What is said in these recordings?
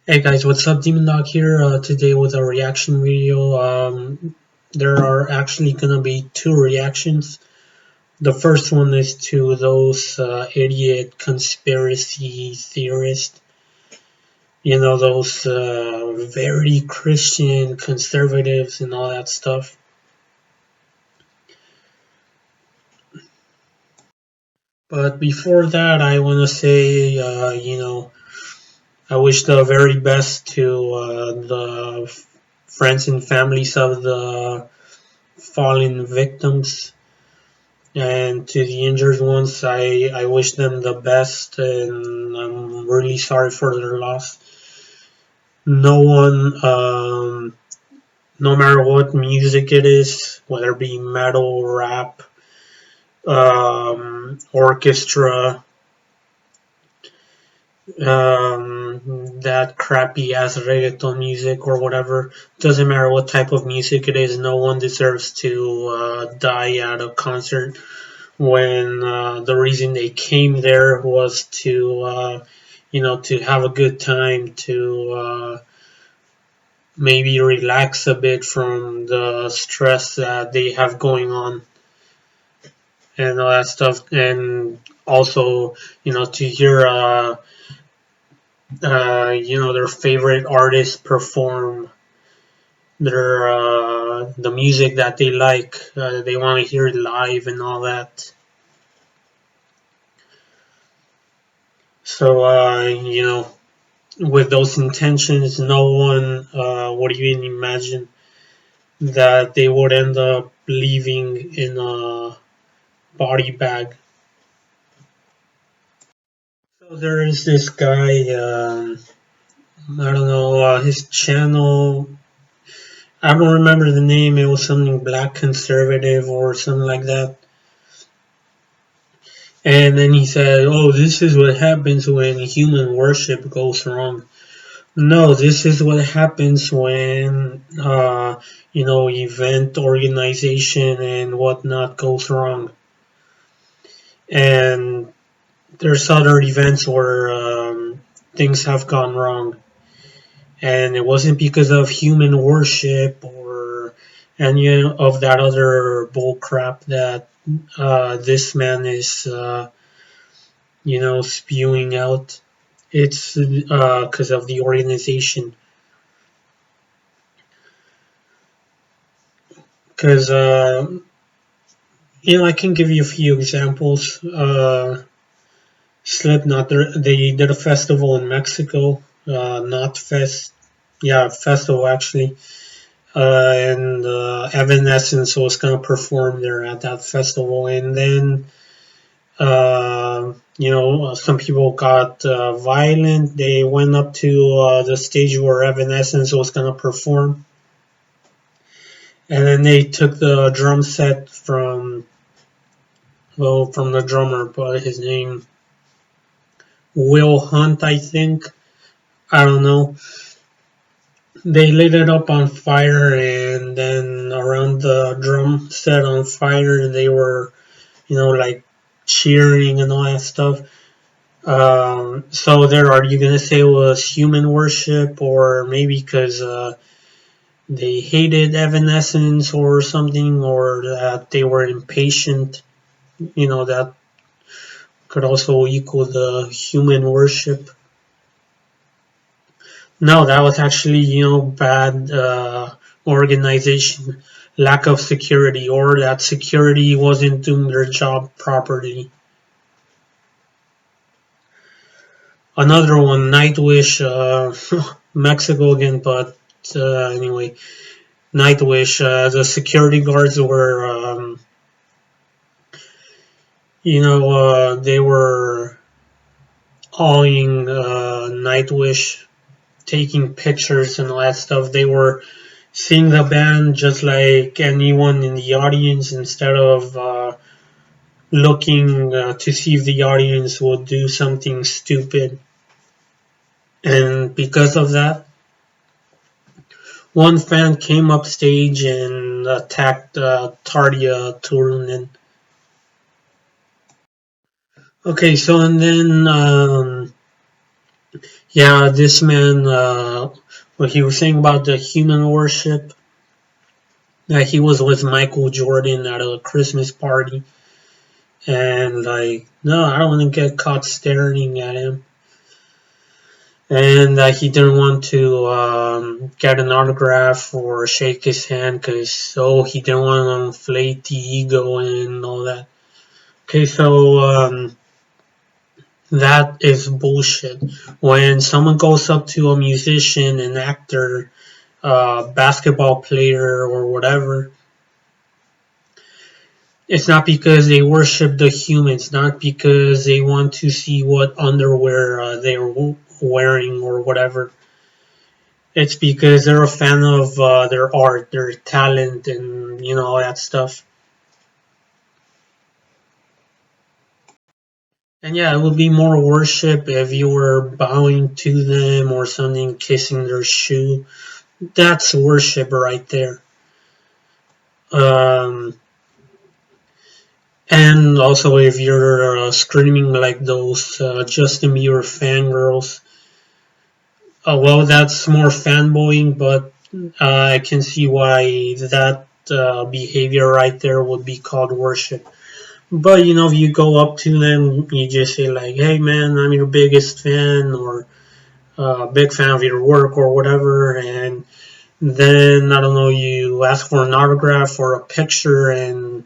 Hey guys, what's up? Demon Dog here. Today with a reaction video. There are actually gonna be two reactions. The first one is to those idiot conspiracy theorists. You know, those very Christian conservatives and all that stuff. But before that, I want to say, I wish the very best to the friends and families of the fallen victims. And to the injured ones, I wish them the best, and I'm really sorry for their loss. No one, no matter what music it is, whether it be metal, rap, orchestra, that crappy ass reggaeton music or whatever, doesn't matter what type of music it is, no one deserves to die at a concert when the reason they came there was to to have a good time, to maybe relax a bit from the stress that they have going on and all that stuff, and also to hear their favorite artists perform their the music that they like. They want to hear it live and all that. So with those intentions, no one would even imagine that they would end up leaving in a body bag. So there is this guy, I don't know, his channel, I don't remember the name, it was something Black Conservative or something like that. And then he said, oh, this is what happens when human worship goes wrong. No, this is what happens when event organization and whatnot goes wrong. And there's other events where things have gone wrong, and it wasn't because of human worship or any of that other bull crap that this man is spewing out. It's because of the organization. Because I can give you a few examples. Slipknot, they did a festival in Mexico, not fest, yeah, festival actually, and Evanescence was gonna perform there at that festival, and then some people got violent. They went up to the stage where Evanescence was gonna perform, and then they took the drum set from the drummer, but his name Will Hunt, I think. I don't know. They lit it up on fire, and then around the drum set on fire, they were, like cheering and all that stuff. So there, are you gonna say it was human worship, or maybe because they hated Evanescence or something, or that they were impatient? That could also equal the human worship. No, that was actually, bad organization, lack of security, or that security wasn't doing their job properly. Another one, Nightwish, Mexico again, but anyway, Nightwish, the security guards were, they were awing Nightwish, taking pictures and all that stuff. They were seeing the band just like anyone in the audience, instead of looking to see if the audience would do something stupid. And because of that, one fan came up stage and attacked Tardia Turunen. Okay, so and then Yeah, this man, what he was saying about the human worship, that he was with Michael Jordan at a Christmas party, and like, no, I don't want to get caught staring at him, and he didn't want to get an autograph or shake his hand because he didn't want to inflate the ego and all that. Okay, so that is bullshit. When someone goes up to a musician, an actor, basketball player, or whatever, it's not because they worship the humans, not because they want to see what underwear they're wearing or whatever. It's because they're a fan of their art, their talent, and all that stuff. And yeah, it would be more worship if you were bowing to them or something, kissing their shoe. That's worship right there. Um, and also, if you're screaming like those Justin Bieber fangirls, well, that's more fanboying, but I can see why that behavior right there would be called worship. But if you go up to them, you just say like, "Hey, man, I'm your biggest fan," or "Big fan of your work," or whatever, and then I don't know, you ask for an autograph or a picture, and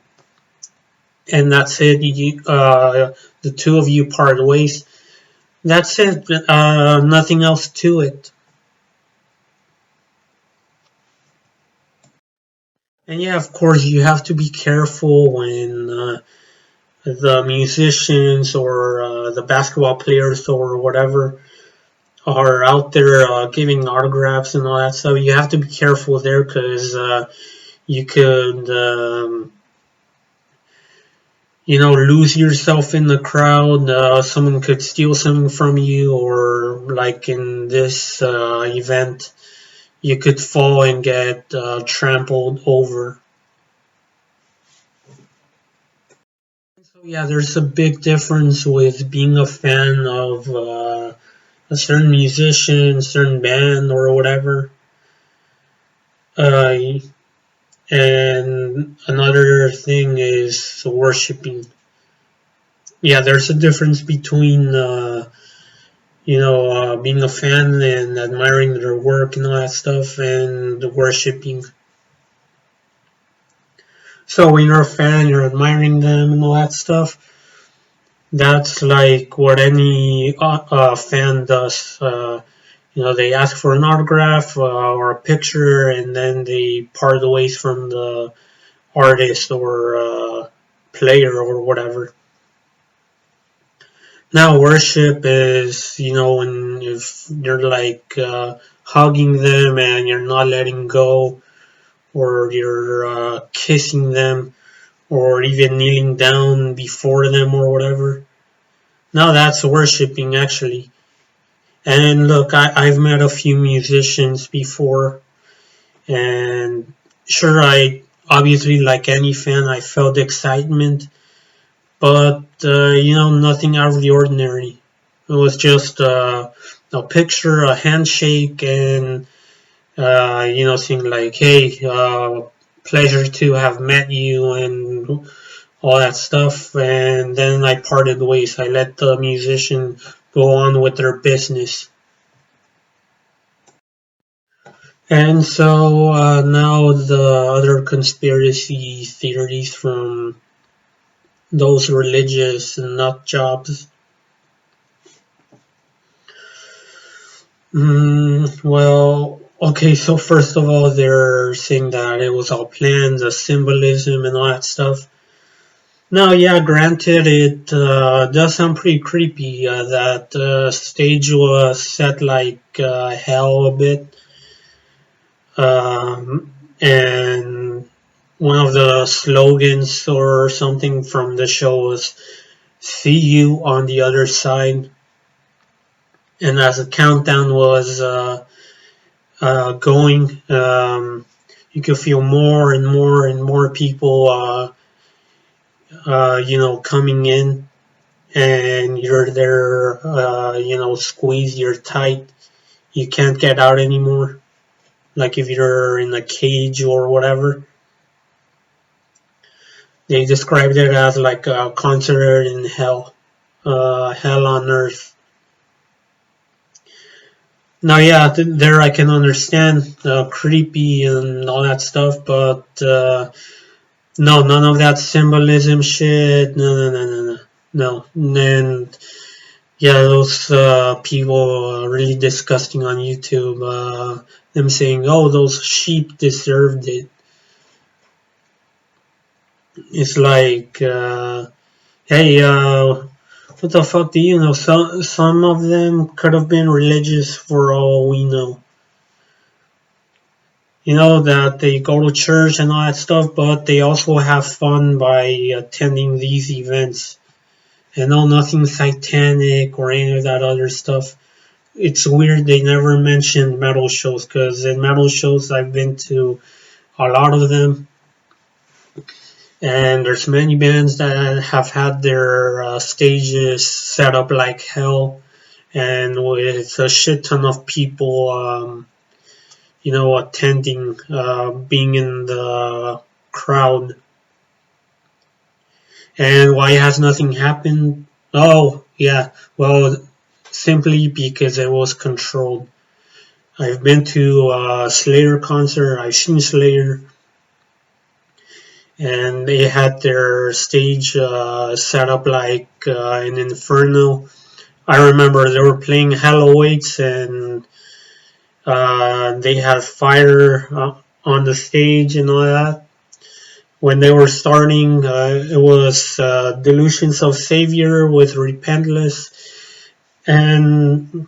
that's it. The two of you part ways. That's it. Nothing else to it. And yeah, of course, you have to be careful when the musicians or the basketball players or whatever are out there giving autographs and all that stuff. You have to be careful there because you could, lose yourself in the crowd. Someone could steal something from you, or like in this event, you could fall and get trampled over. So yeah, there's a big difference with being a fan of a certain musician, certain band, or whatever. Uh, and another thing is worshiping. Yeah, there's a difference between being a fan and admiring their work and all that stuff, and worshiping. So when you're a fan, you're admiring them and all that stuff. That's like what any fan does. They ask for an autograph or a picture, and then they part ways from the artist or player or whatever. Now, worship is, when if you're like hugging them and you're not letting go, or you're kissing them, or even kneeling down before them or whatever. Now that's worshiping actually. And look, I've met a few musicians before, and sure, I obviously, like any fan, I felt excitement, but nothing out of the ordinary. It was just a picture, a handshake, and saying like, "Hey, pleasure to have met you," and all that stuff. And then I parted ways. I let the musician go on with their business. And so now the other conspiracy theories from those religious nut jobs. Well, okay, so first of all, they're saying that it was all planned, the symbolism and all that stuff. Now, yeah, granted, it does sound pretty creepy that stage was set like hell a bit. And one of the slogans or something from the show was "See you on the other side." And as the countdown was going, you could feel more and more and more people, coming in. and you're there, squeezed, you're tight, you can't get out anymore. Like if you're in a cage or whatever. They described it as like a concert in hell, hell on earth. Now, yeah, there I can understand creepy and all that stuff, but no, none of that symbolism shit. No, no, no, no, no, no. And yeah, those people are really disgusting on YouTube. Them saying, "Oh, those sheep deserved it." It's like, hey, what the fuck do you know? Some of them could have been religious for all we know. You know that they go to church and all that stuff, but they also have fun by attending these events. And no, nothing satanic or any of that other stuff. It's weird they never mentioned metal shows, because in metal shows I've been to a lot of them, and there's many bands that have had their stages set up like hell, and with a shit ton of people, attending, being in the crowd. And why has nothing happened? Oh, yeah, well, simply because it was controlled. I've been to a Slayer concert, I've seen Slayer, and they had their stage set up like an inferno. I remember they were playing Hell Awaits, and they had fire on the stage and all that. When they were starting, it was Delusions of Savior with Repentless, and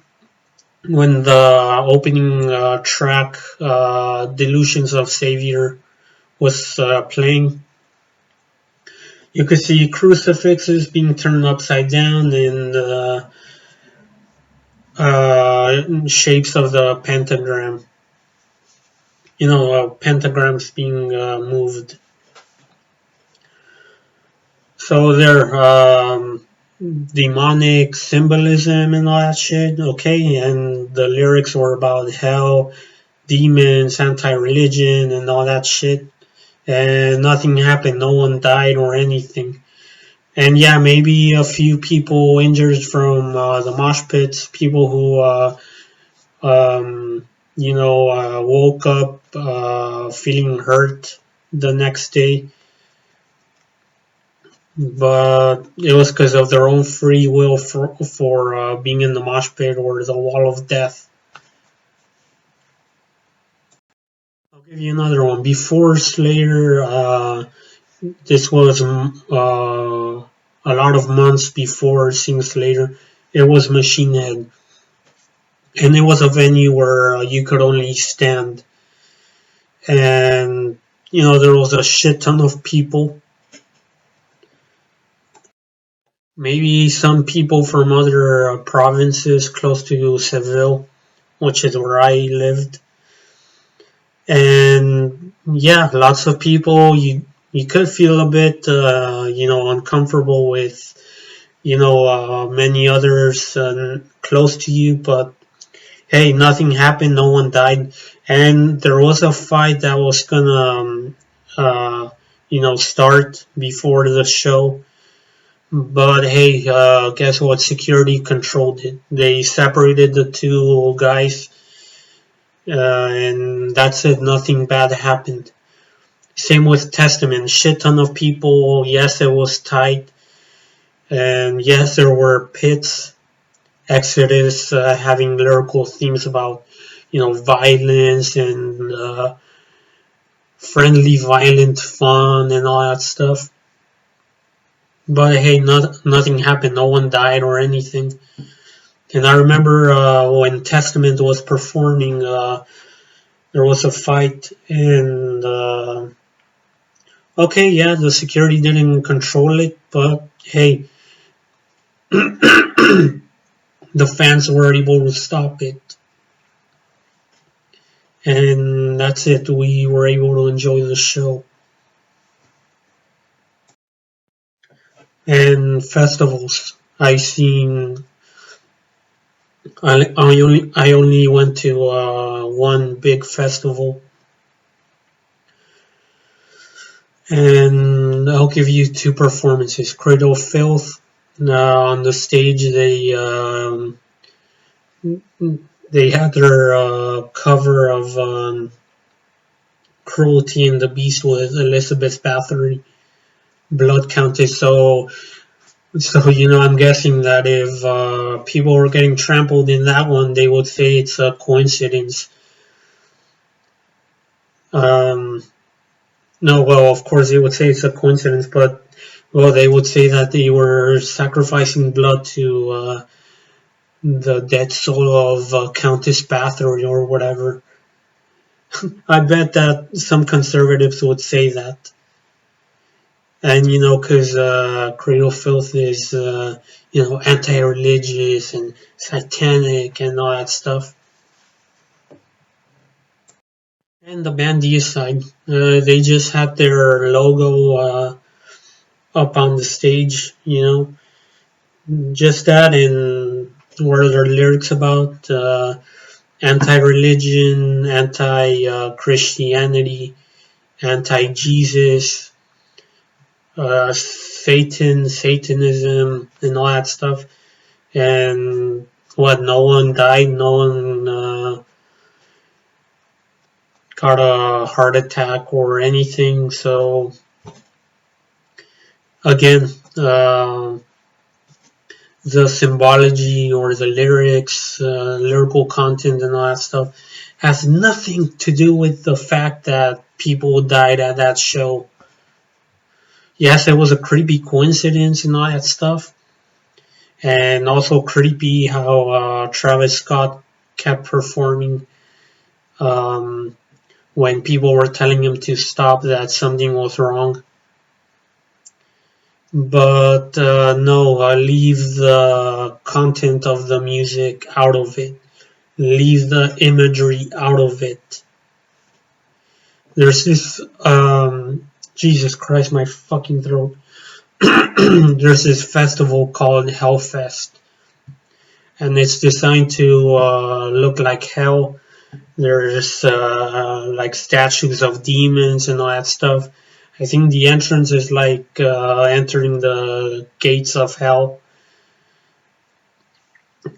when the opening track, Delusions of Savior, was playing, you could see crucifixes being turned upside down and shapes of the pentagram. Pentagrams being moved. So there, demonic symbolism and all that shit. Okay, and the lyrics were about hell, demons, anti-religion, and all that shit. And nothing happened. No one died or anything. And yeah, maybe a few people injured from the mosh pits. People who, woke up feeling hurt the next day, but it was because of their own free will for being in the mosh pit or the wall of death. I'll give you another one. Before Slayer, this was a lot of months before seeing Slayer. It was Machine Head, and it was a venue where you could only stand, and there was a shit ton of people. Maybe some people from other provinces close to Seville, which is where I lived. And yeah, lots of people. You could feel a bit, uncomfortable with, many others close to you. But hey, nothing happened. No one died. And there was a fight that was gonna, start before the show. But hey, guess what? Security controlled it. They separated the two guys, and that's it. Nothing bad happened. Same with Testament. Shit ton of people. Yes, it was tight, and yes, there were pits. Exodus having lyrical themes about, violence and friendly, violent fun and all that stuff. But hey, nothing happened. No one died or anything. And I remember when Testament was performing, there was a fight, and okay, yeah, the security didn't control it, but hey, the fans were able to stop it, and that's it. We were able to enjoy the show. And festivals. I seen. I only went to one big festival, and I'll give you two performances. Cradle of Filth. On the stage, they had their cover of Cruelty and the Beast with Elizabeth Bathory, Blood Countess. So I'm guessing that if people were getting trampled in that one, they would say it's a coincidence. Um, no, well, of course they would say it's a coincidence, but well, they would say that they were sacrificing blood to the dead soul of Countess Bathory or whatever. I bet that some conservatives would say that. And because Cradle Filth is anti-religious and satanic and all that stuff. And the band Deicide, they just had their logo up on the stage, just that, and what are their lyrics about? Anti-religion, anti-Christianity, anti-Jesus, Satanism, and all that stuff. And what? No one died. No one got a heart attack or anything. So again, the symbology or the lyrics, lyrical content, and all that stuff has nothing to do with the fact that people died at that show. Yes, it was a creepy coincidence and all that stuff, and also creepy how Travis Scott kept performing um, when people were telling him to stop, that something was wrong. But no, leave the content of the music out of it. Leave the imagery out of it. There's this, Jesus Christ, my fucking throat. There's this festival called Hellfest, and it's designed to look like hell. There's like statues of demons and all that stuff. I think the entrance is like entering the gates of hell,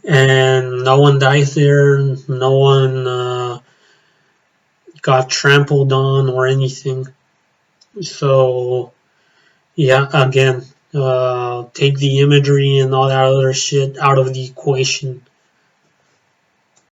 and no one dies there. No one got trampled on or anything. So yeah, again, take the imagery and all that other shit out of the equation.